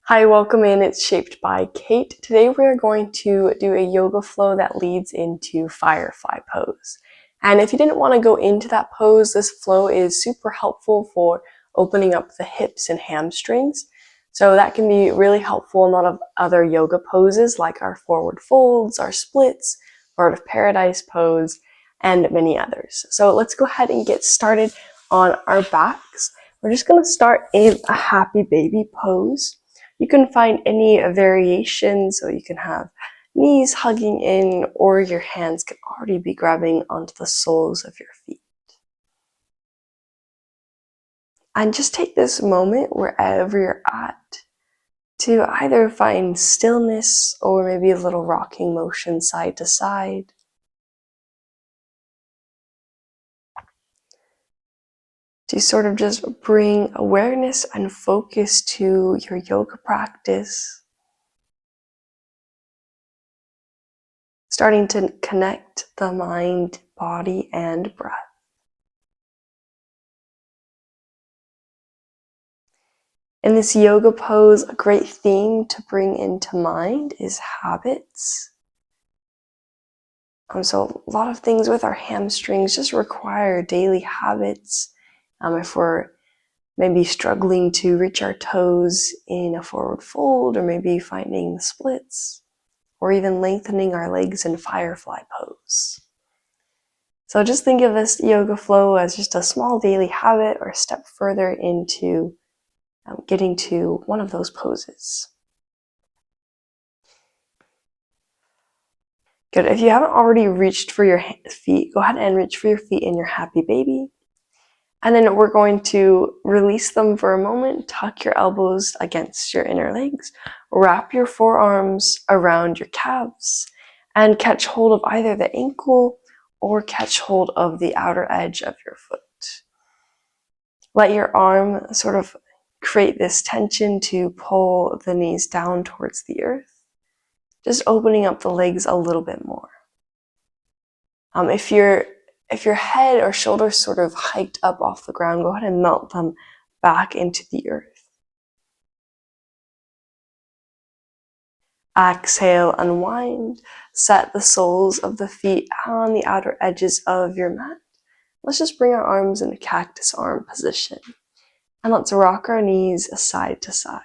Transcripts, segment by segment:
Hi, welcome in. It's Shaped by Kate. Today we're going to do a yoga flow that leads into firefly pose. And if you didn't want to go into that pose, this flow is super helpful for opening up the hips and hamstrings. So that can be really helpful in a lot of other yoga poses like our forward folds, our splits, bird of paradise pose, and many others. So let's go ahead and get started on our backs. We're just going to start in a happy baby pose. You can find any variation, so you can have knees hugging in, or your hands can already be grabbing onto the soles of your feet. And just take this moment wherever you're at to either find stillness or maybe a little rocking motion side to side. To sort of just bring awareness and focus to your yoga practice. Starting to connect the mind, body, and breath. In this yoga pose, a great theme to bring into mind is habits. So a lot of things with our hamstrings just require daily habits. If we're maybe struggling to reach our toes in a forward fold, or maybe finding the splits, or even lengthening our legs in firefly pose. So just think of this yoga flow as just a small daily habit or a step further into getting to one of those poses. Good. If you haven't already reached for your feet, go ahead and reach for your feet in your happy baby. And then we're going to release them for a moment. Tuck your elbows against your inner legs. Wrap your forearms around your calves and catch hold of either the ankle or catch hold of the outer edge of your foot. Let your arm sort of create this tension to pull the knees down towards the earth. Just opening up the legs a little bit more. If your head or shoulders sort of hiked up off the ground, go ahead and melt them back into the earth. Exhale, unwind. Set the soles of the feet on the outer edges of your mat. Let's just bring our arms in a cactus arm position. And let's rock our knees side to side.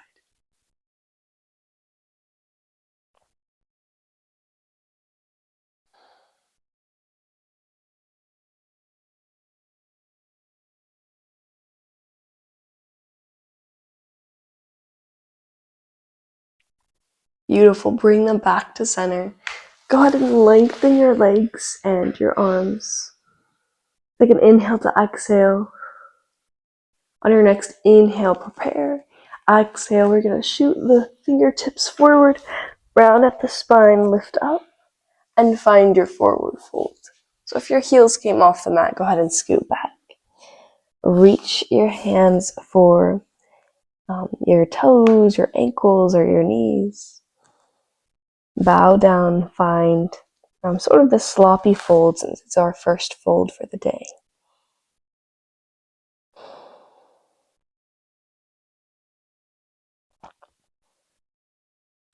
Beautiful. Bring them back to center. Go ahead and lengthen your legs and your arms. Take an inhale to exhale. On your next inhale, prepare. Exhale, we're going to shoot the fingertips forward, round at the spine, lift up, and find your forward fold. So if your heels came off the mat, go ahead and scoot back. Reach your hands for your toes, your ankles, or your knees. Bow down, find sort of the sloppy fold since it's our first fold for the day.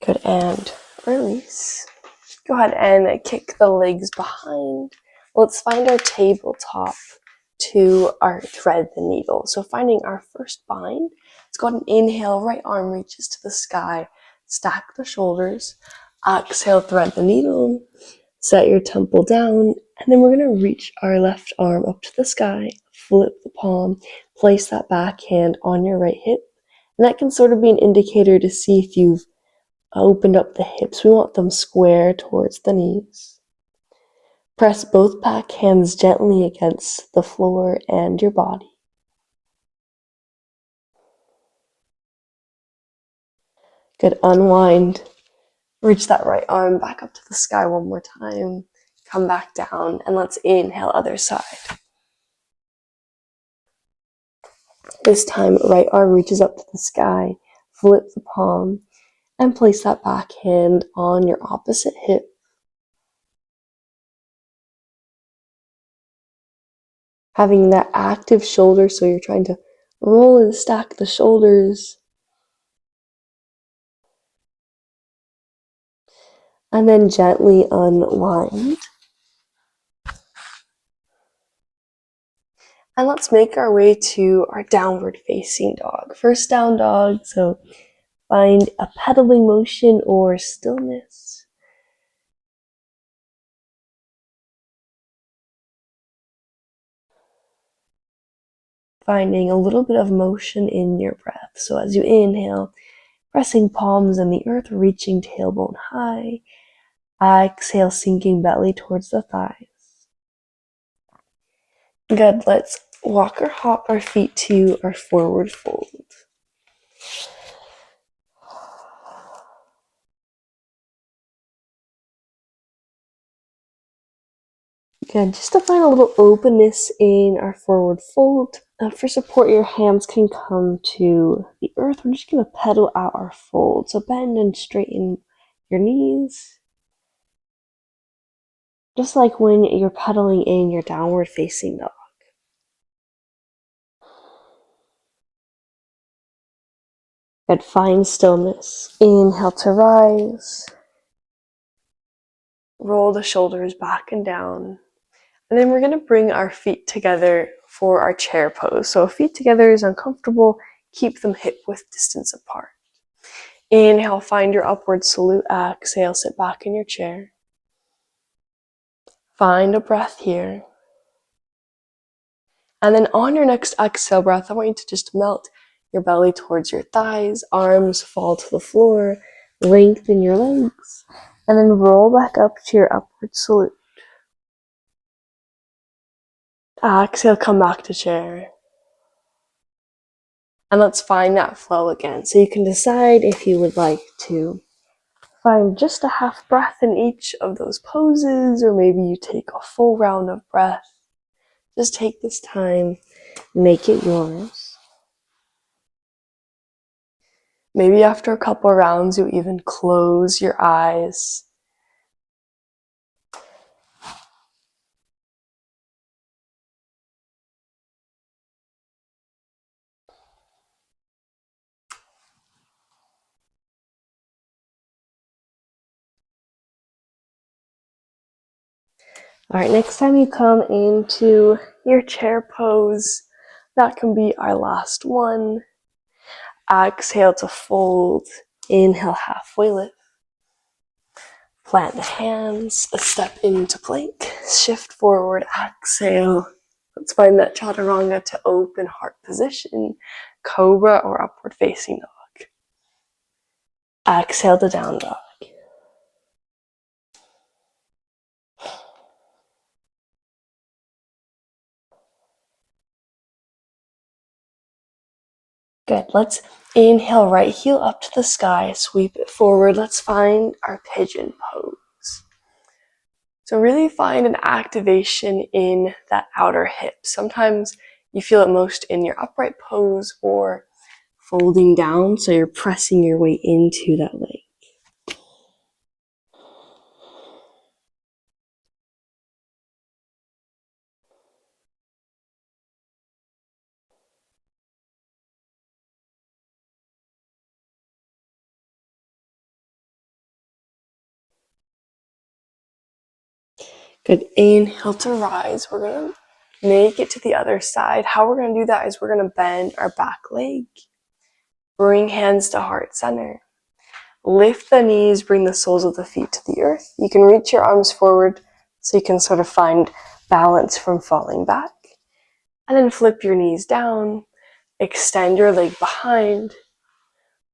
Good, and release. Go ahead and kick the legs behind. Let's find our tabletop to our thread the needle. So finding our first bind, let's go ahead and inhale, right arm reaches to the sky, stack the shoulders. Exhale, thread the needle, set your temple down, and then we're going to reach our left arm up to the sky, flip the palm, place that back hand on your right hip, and that can sort of be an indicator to see if you've opened up the hips. We want them square towards the knees. Press both back hands gently against the floor and your body. Good, unwind. Reach that right arm back up to the sky one more time. Come back down, and let's inhale, other side. This time, right arm reaches up to the sky, flip the palm, and place that back hand on your opposite hip. Having that active shoulder, so you're trying to roll and stack the shoulders. And then gently unwind. And let's make our way to our downward facing dog. First down dog, so find a pedaling motion or stillness. Finding a little bit of motion in your breath. So as you inhale, pressing palms in the earth, reaching tailbone high. Exhale, sinking belly towards the thighs. Good, let's walk or hop our feet to our forward fold. Good, just to find a little openness in our forward fold. For support, your hands can come to the earth. We're just going to pedal out our fold. So bend and straighten your knees. Just like when you're pedaling in your downward facing dog. Good, find stillness. Inhale to rise. Roll the shoulders back and down. And then we're going to bring our feet together for our chair pose. So feet together is uncomfortable. Keep them hip width distance apart. Inhale, find your upward salute. Exhale, sit back in your chair. Find a breath here. And then on your next exhale breath, I want you to just melt your belly towards your thighs. Arms fall to the floor. Lengthen your legs. And then roll back up to your upward salute. Exhale, come back to chair. And let's find that flow again. So you can decide if you would like to find just a half breath in each of those poses, or maybe you take a full round of breath. Just take this time, make it yours. Maybe after a couple of rounds, you even close your eyes. All right, next time you come into your chair pose, that can be our last one. Exhale to fold. Inhale, halfway lift. Plant the hands, a step into plank, shift forward, exhale. Let's find that chaturanga to open heart position, cobra or upward facing dog. Exhale to down dog. Good, let's inhale, right heel up to the sky, sweep it forward. Let's find our pigeon pose. So really find an activation in that outer hip. Sometimes you feel it most in your upright pose or folding down, so you're pressing your way into that leg. Good, inhale to rise. We're gonna make it to the other side. How we're gonna do that is we're gonna bend our back leg, bring hands to heart center, lift the knees, bring the soles of the feet to the earth. You can reach your arms forward so you can sort of find balance from falling back. And then flip your knees down, extend your leg behind,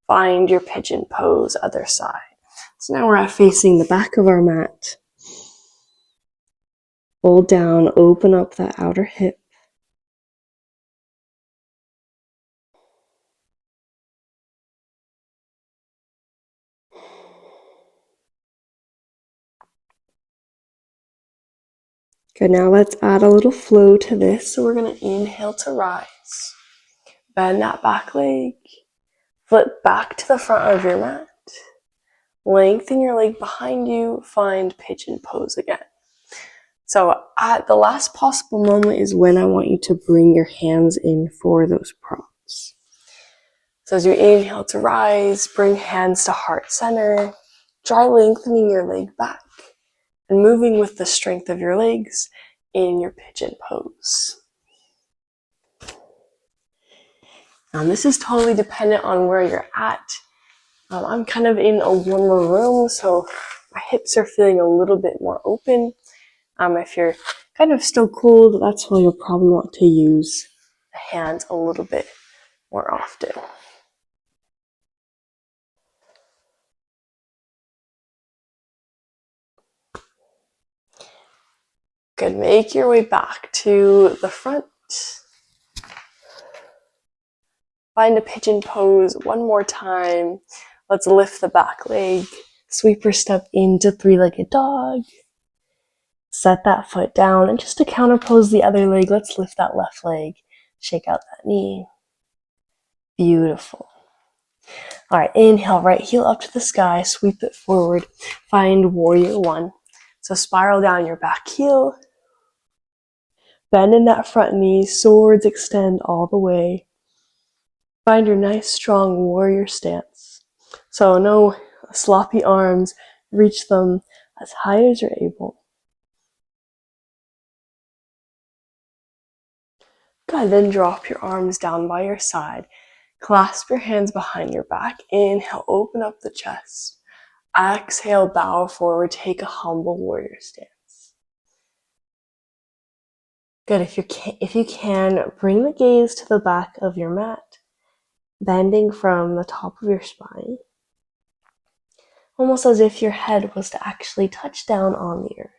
find your pigeon pose, other side. So now we're facing the back of our mat. Fold down, open up that outer hip. Good, now let's add a little flow to this. So we're gonna inhale to rise. Bend that back leg. Flip back to the front of your mat. Lengthen your leg behind you. Find pigeon pose again. So at the last possible moment is when I want you to bring your hands in for those props. So as you inhale to rise, bring hands to heart center. Try lengthening your leg back and moving with the strength of your legs in your pigeon pose. This is totally dependent on where you're at. I'm kind of in a warmer room, so my hips are feeling a little bit more open. If you're kind of still cold, that's why you'll probably want to use the hands a little bit more often. Good, make your way back to the front. Find a pigeon pose one more time. Let's lift the back leg. Sweeper step into three-legged dog. Set that foot down, and just to counterpose the other leg, let's lift that left leg. Shake out that knee. Beautiful. All right, inhale, right heel up to the sky, sweep it forward. Find warrior one. So spiral down your back heel. Bend in that front knee, swords extend all the way. Find your nice, strong warrior stance. So no sloppy arms, reach them as high as you're able. Good, then drop your arms down by your side. Clasp your hands behind your back. Inhale, open up the chest. Exhale, bow forward, take a humble warrior stance. Good, if you can, bring the gaze to the back of your mat, bending from the top of your spine, almost as if your head was to actually touch down on the earth.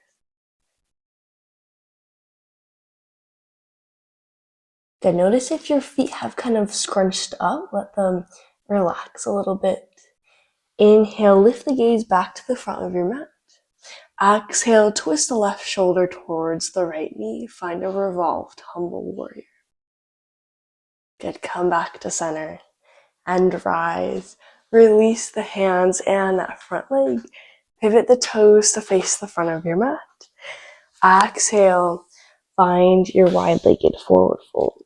Good, notice if your feet have kind of scrunched up, let them relax a little bit. Inhale, lift the gaze back to the front of your mat. Exhale, twist the left shoulder towards the right knee. Find a revolved humble warrior. Good, come back to center and rise. Release the hands and that front leg. Pivot the toes to face the front of your mat. Exhale, find your wide-legged forward fold.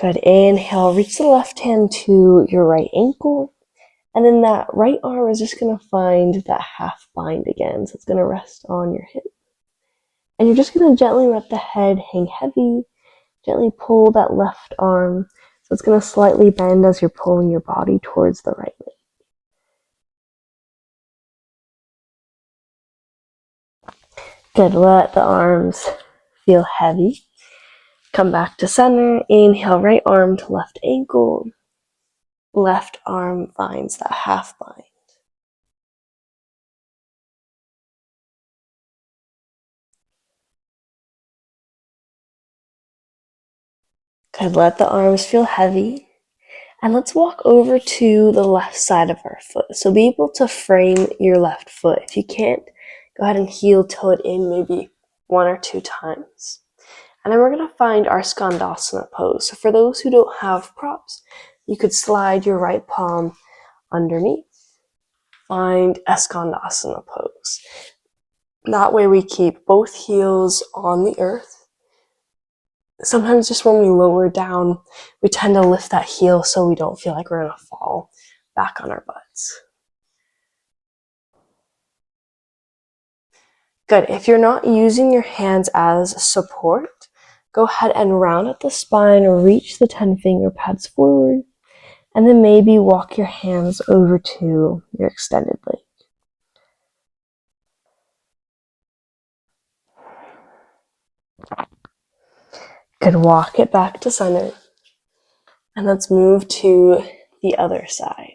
Good, inhale, reach the left hand to your right ankle. And then that right arm is just going to find that half bind again. So it's going to rest on your hip. And you're just going to gently let the head hang heavy. Gently pull that left arm. So it's going to slightly bend as you're pulling your body towards the right leg. Good, let the arms feel heavy. Come back to center. Inhale, right arm to left ankle. Left arm finds that half bind. Good, let the arms feel heavy. And let's walk over to the left side of our foot. So be able to frame your left foot. If you can't, go ahead and heel toe it in maybe 1 or 2 times. And then we're going to find our Skandasana pose. So for those who don't have props, you could slide your right palm underneath. Find a Skandasana pose. That way we keep both heels on the earth. Sometimes just when we lower down, we tend to lift that heel so we don't feel like we're going to fall back on our butts. Good. If you're not using your hands as support, go ahead and round at the spine, reach the 10 finger pads forward, and then maybe walk your hands over to your extended leg. Good, walk it back to center. And let's move to the other side.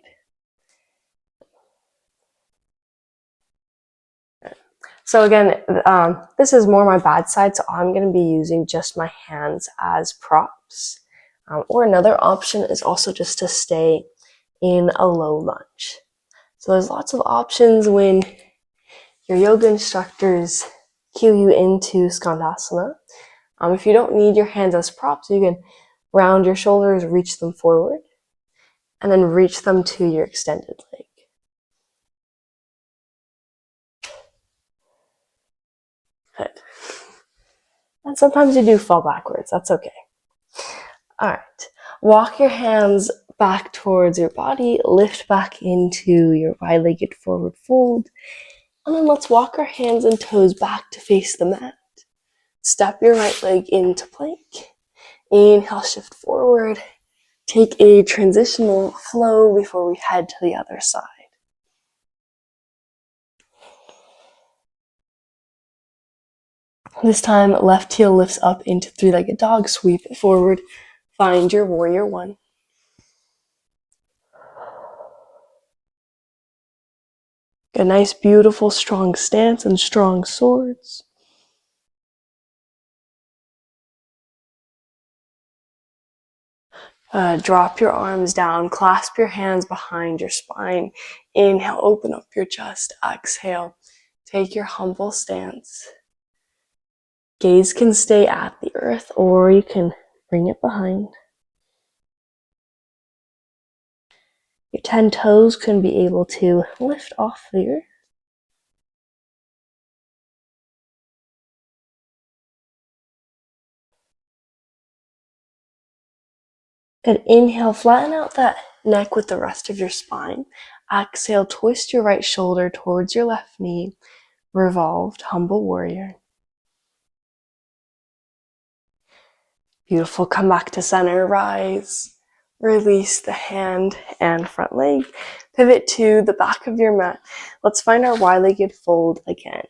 So again, this is more my bad side, so I'm going to be using just my hands as props. Or another option is also just to stay in a low lunge. So there's lots of options when your yoga instructors cue you into Skandasana. If you don't need your hands as props, you can round your shoulders, reach them forward, and then reach them to your extended leg. Good. And sometimes you do fall backwards. That's okay. All right. Walk your hands back towards your body, lift back into your wide-legged forward fold, and then let's walk our hands and toes back to face the mat. Step your right leg into plank. Inhale, shift forward. Take a transitional flow before we head to the other side. This time, left heel lifts up into three-legged dog, sweep it forward. Find your warrior one. A nice, beautiful, strong stance and strong swords. Drop your arms down, clasp your hands behind your spine. Inhale, open up your chest. Exhale, take your humble stance. Gaze can stay at the earth, or you can bring it behind. Your 10 toes can be able to lift off the earth. Good. Inhale, flatten out that neck with the rest of your spine. Exhale, twist your right shoulder towards your left knee. Revolved, humble warrior. Beautiful. Come back to center, rise. Release the hand and front leg. Pivot to the back of your mat. Let's find our wide-legged fold again.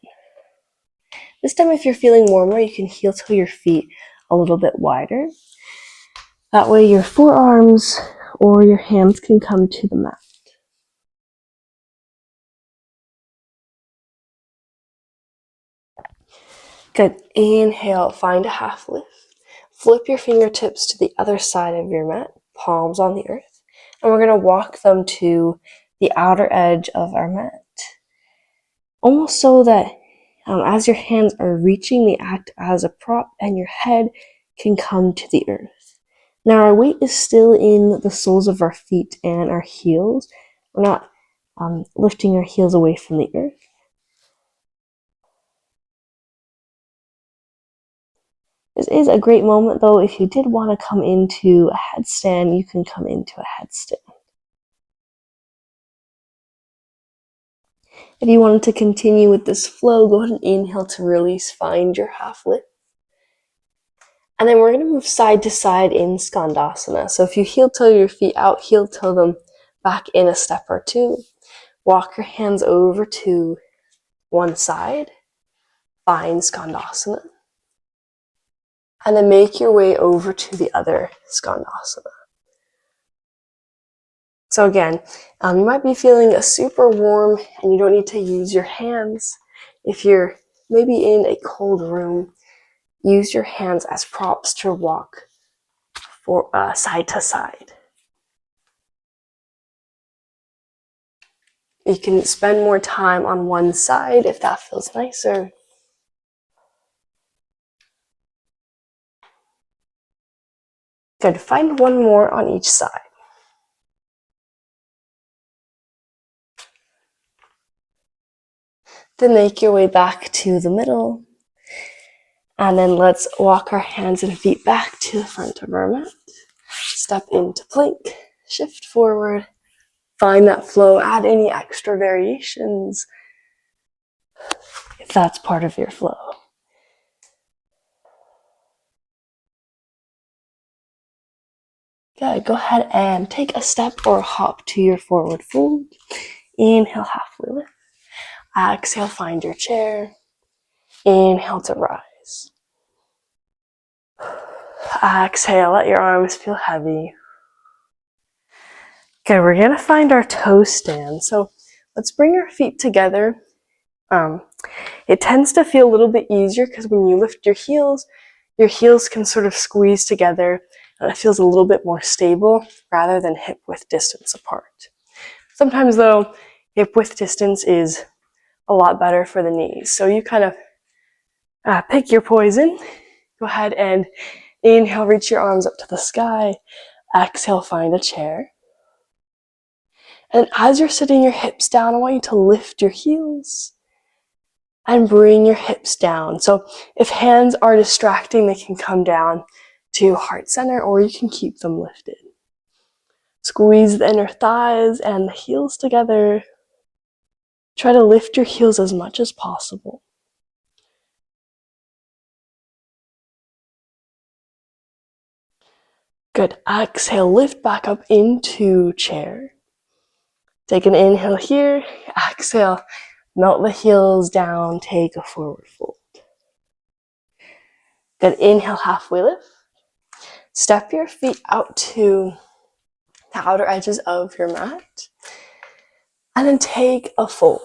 This time, if you're feeling warmer, you can heel toe your feet a little bit wider. That way your forearms or your hands can come to the mat. Good. Inhale, find a half lift. Flip your fingertips to the other side of your mat, palms on the earth. And we're going to walk them to the outer edge of our mat. Almost so that as your hands are reaching, they act as a prop and your head can come to the earth. Now our weight is still in the soles of our feet and our heels. We're not lifting our heels away from the earth. This is a great moment though. If you did want to come into a headstand, you can come into a headstand. If you wanted to continue with this flow, go ahead and inhale to release, find your half lift. And then we're going to move side to side in Skandasana. So if you heel toe your feet out, heel toe them back in a step or two. Walk your hands over to one side. Find Skandasana. And then make your way over to the other Skandasana. So again, you might be feeling super warm and you don't need to use your hands. If you're maybe in a cold room, use your hands as props to walk for side to side. You can spend more time on one side if that feels nicer. Good. Find one more on each side. Then make your way back to the middle. And then let's walk our hands and feet back to the front of our mat. Step into plank. Shift forward. Find that flow. Add any extra variations if that's part of your flow. Good. Go ahead and take a step or a hop to your forward fold. Inhale, halfway lift. Exhale, find your chair. Inhale to rise. Exhale, let your arms feel heavy. Okay, we're going to find our toe stand. So let's bring our feet together. It tends to feel a little bit easier because when you lift your heels can sort of squeeze together and it feels a little bit more stable rather than hip width distance apart. Sometimes though, hip width distance is a lot better for the knees. So you kind of pick your poison. Go ahead and inhale, reach your arms up to the sky. Exhale, find a chair. And as you're sitting your hips down, I want you to lift your heels and bring your hips down. So if hands are distracting, they can come down to heart center or you can keep them lifted. Squeeze the inner thighs and the heels together. Try to lift your heels as much as possible. Good. Exhale, lift back up into chair. Take an inhale here. Exhale, melt the heels down. Take a forward fold. Good. Inhale, halfway lift. Step your feet out to the outer edges of your mat. And then take a fold.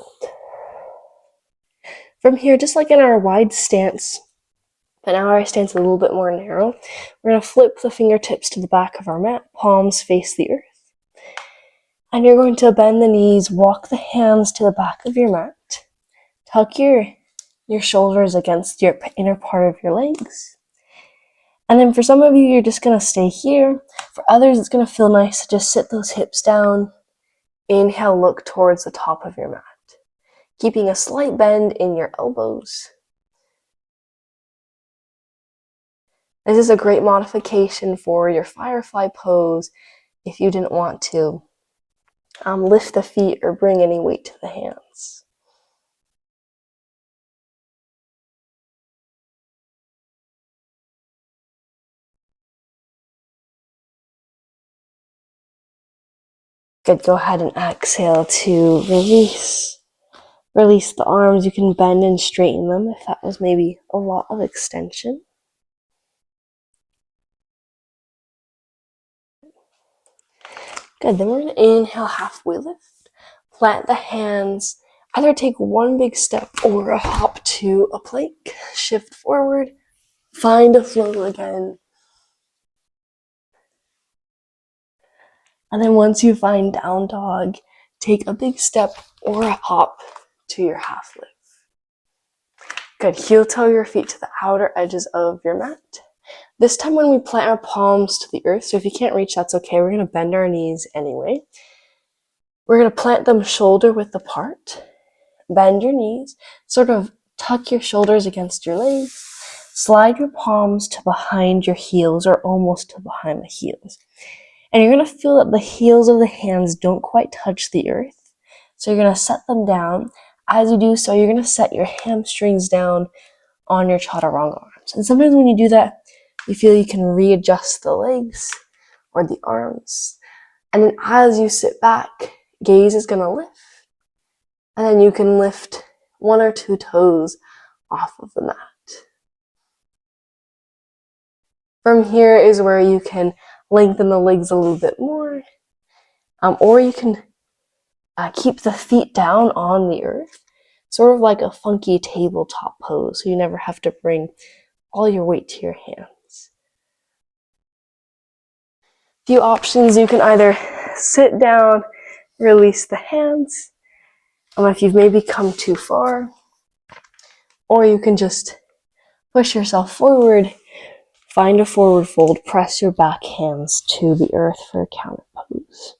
From here, just like in our wide stance, but now our stance is a little bit more narrow, we're going to flip the fingertips to the back of our mat, palms face the earth. And you're going to bend the knees, walk the hands to the back of your mat, tuck your shoulders against your inner part of your legs. And then for some of you, you're just going to stay here. For others, it's going to feel nice to just sit those hips down. Inhale, look towards the top of your mat, keeping a slight bend in your elbows. This is a great modification for your firefly pose if you didn't want to lift the feet or bring any weight to the hands. Good, go ahead and exhale to release. Release the arms. You can bend and straighten them if that was maybe a lot of extension. Good, then we're going to inhale, halfway lift. Plant the hands. Either take one big step or a hop to a plank. Shift forward. Find a flow again. And then once you find down dog, take a big step or a hop to your half lift. Good, heel toe your feet to the outer edges of your mat. This time when we plant our palms to the earth, so if you can't reach, that's okay. We're going to bend our knees anyway. We're going to plant them shoulder width apart. Bend your knees, sort of tuck your shoulders against your legs. Slide your palms to behind your heels or almost to behind the heels. And you're going to feel that the heels of the hands don't quite touch the earth. So you're going to set them down. As you do so, you're going to set your hamstrings down on your chaturanga arms. And sometimes when you do that, you feel you can readjust the legs or the arms. And then as you sit back, gaze is going to lift. And then you can lift one or two toes off of the mat. From here is where you can lengthen the legs a little bit more. Or you can keep the feet down on the earth, sort of like a funky tabletop pose, so you never have to bring all your weight to your hands. Few options, you can either sit down, release the hands, if you've maybe come too far, or you can just push yourself forward, find a forward fold, press your back hands to the earth for a counter pose.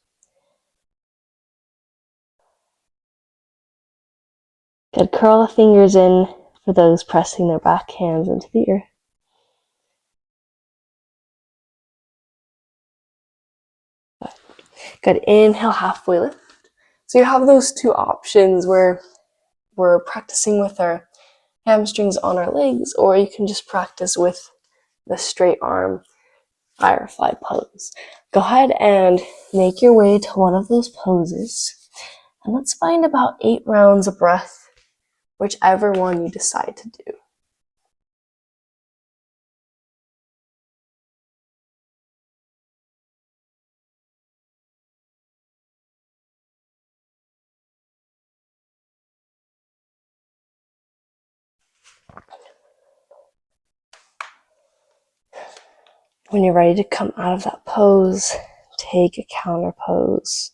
Good, curl the fingers in for those pressing their back hands into the earth. Good, inhale, halfway lift. So you have those two options where we're practicing with our hamstrings on our legs, or you can just practice with the straight arm firefly pose. Go ahead and make your way to one of those poses. And let's find about 8 rounds of breath, whichever one you decide to do. When you're ready to come out of that pose, take a counter pose.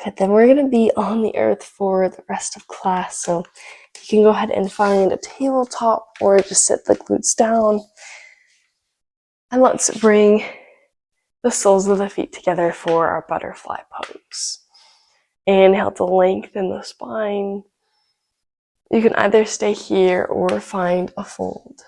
Good, then we're going to be on the earth for the rest of class, so you can go ahead and find a tabletop or just sit the glutes down. And let's bring the soles of the feet together for our butterfly pose. Inhale to lengthen the spine. You can either stay here or find a fold.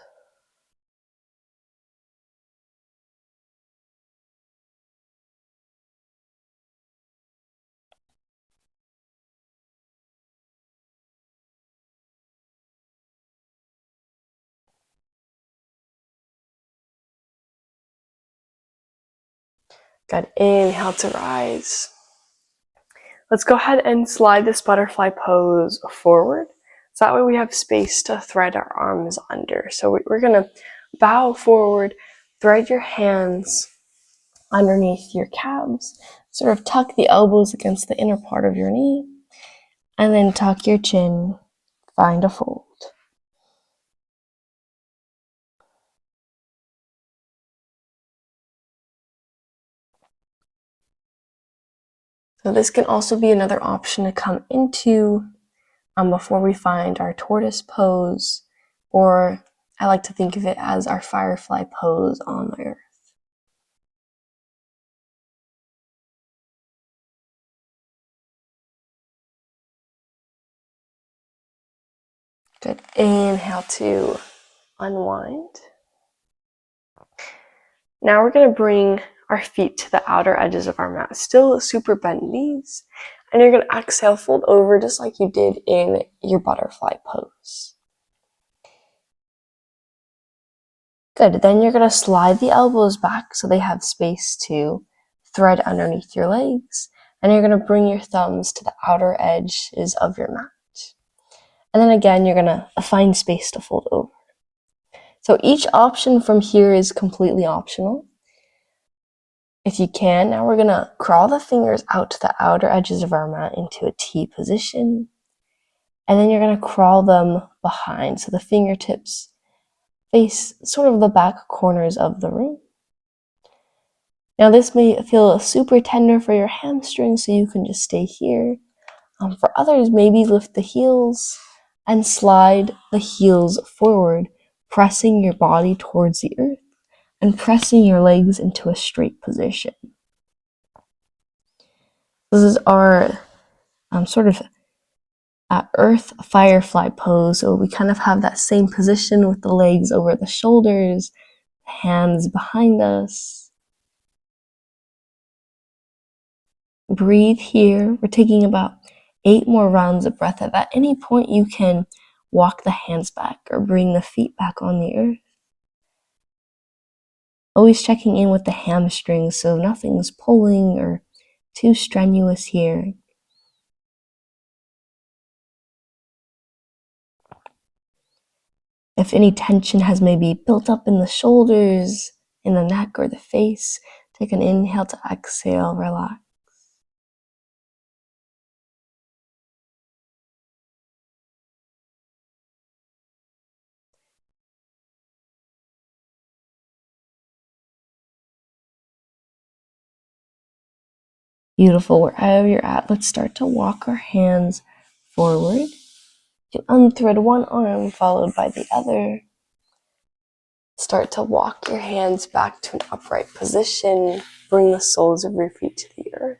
Good. Inhale to rise. Let's go ahead and slide this butterfly pose forward. So that way we have space to thread our arms under. So we're going to bow forward, thread your hands underneath your calves, sort of tuck the elbows against the inner part of your knee, and then tuck your chin, find a fold. So this can also be another option to come into before we find our tortoise pose, or I like to think of it as our firefly pose on the earth. Good. Inhale to unwind. Now we're going to bring our feet to the outer edges of our mat. Still super bent knees. And you're going to exhale, fold over just like you did in your butterfly pose. Good. Then you're going to slide the elbows back so they have space to thread underneath your legs. And you're going to bring your thumbs to the outer edges of your mat. And then again, you're going to find space to fold over. So each option from here is completely optional. If you can, now we're going to crawl the fingers out to the outer edges of our mat into a T position. And then you're going to crawl them behind so the fingertips face sort of the back corners of the room. Now this may feel super tender for your hamstrings, so you can just stay here. For others, maybe lift the heels and slide the heels forward, pressing your body towards the earth and pressing your legs into a straight position. This is our sort of earth firefly pose. So we kind of have that same position with the legs over the shoulders, hands behind us. Breathe here. We're taking about 8 more rounds of breath. At any point you can walk the hands back or bring the feet back on the earth. Always checking in with the hamstrings so nothing's pulling or too strenuous here. If any tension has maybe built up in the shoulders, in the neck or the face, take an inhale to exhale, relax. Beautiful. Wherever you're at, let's start to walk our hands forward. You unthread one arm followed by the other. Start to walk your hands back to an upright position. Bring the soles of your feet to the earth.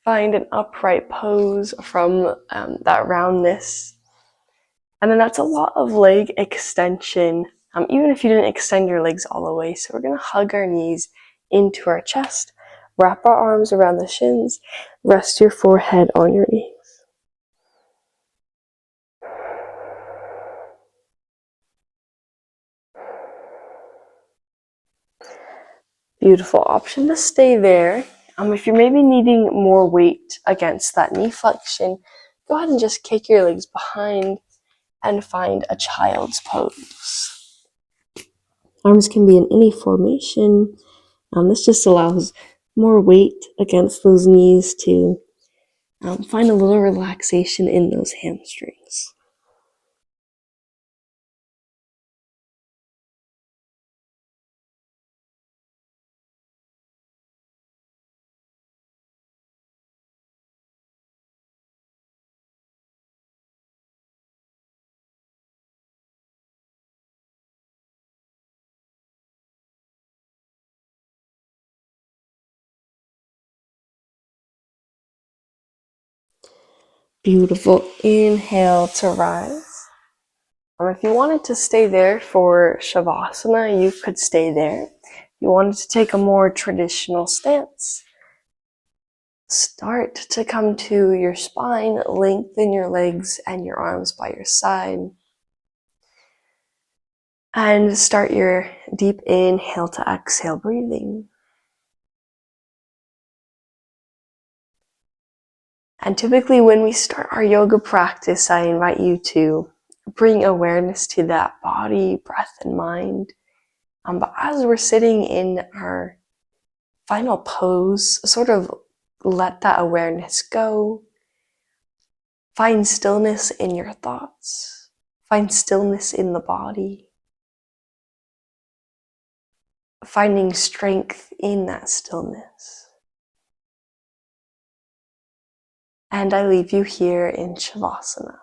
Find an upright pose from that roundness. And then that's a lot of leg extension, even if you didn't extend your legs all the way. So we're going to hug our knees into our chest, wrap our arms around the shins, rest your forehead on your knees. Beautiful. Option to stay there. If you're maybe needing more weight against that knee flexion, go ahead and just kick your legs behind and find a child's pose. Arms can be in any formation. This just allows more weight against those knees to find a little relaxation in those hamstrings. Beautiful. Inhale to rise. If you wanted to stay there for Savasana, you could stay there. If you wanted to take a more traditional stance, start to come to your spine, lengthen your legs and your arms by your side. And start your deep inhale to exhale breathing. And typically when we start our yoga practice, I invite you to bring awareness to that body, breath, and mind. But as we're sitting in our final pose, sort of let that awareness go. Find stillness in your thoughts. Find stillness in the body. Finding strength in that stillness. And I leave you here in Savasana.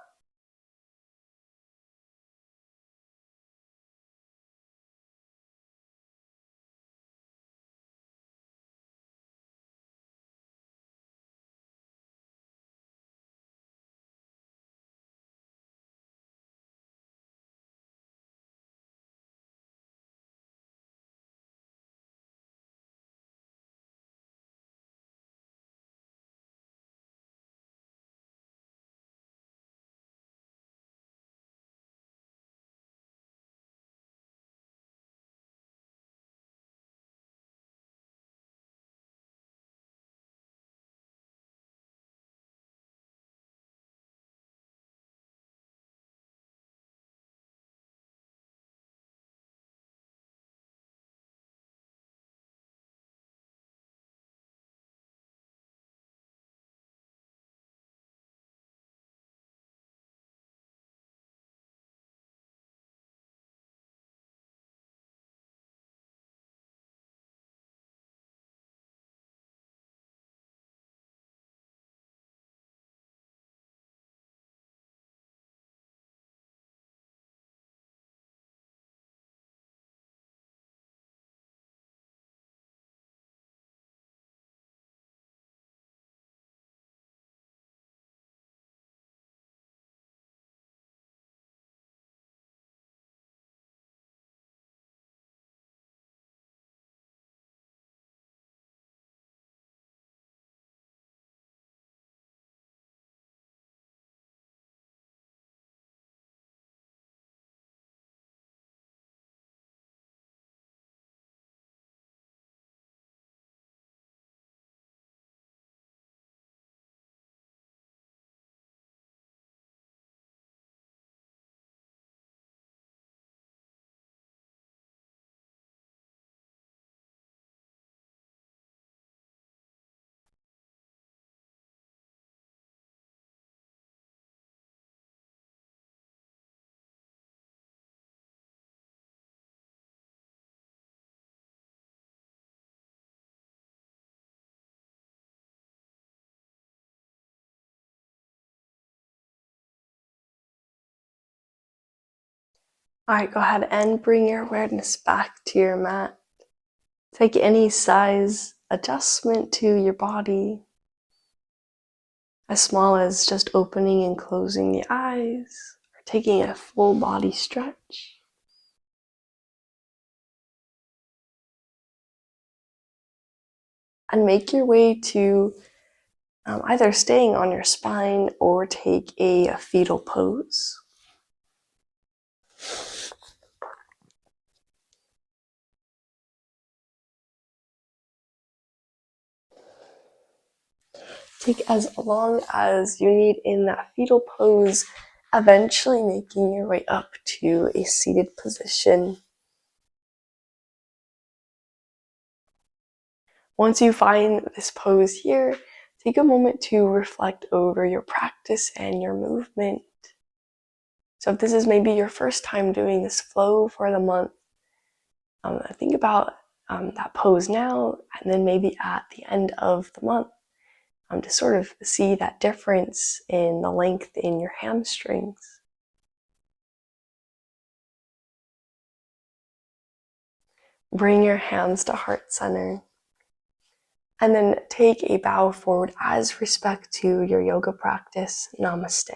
Alright, go ahead and bring your awareness back to your mat. Take any size adjustment to your body, as small as just opening and closing the eyes, or taking a full body stretch. And make your way to either staying on your spine or take a fetal pose. Take as long as you need in that fetal pose, eventually making your way up to a seated position. Once you find this pose here, take a moment to reflect over your practice and your movement. So if this is maybe your first time doing this flow for the month, think about that pose now, and then maybe at the end of the month, to sort of see that difference in the length in your hamstrings. Bring your hands to heart center. And then take a bow forward as respect to your yoga practice. Namaste.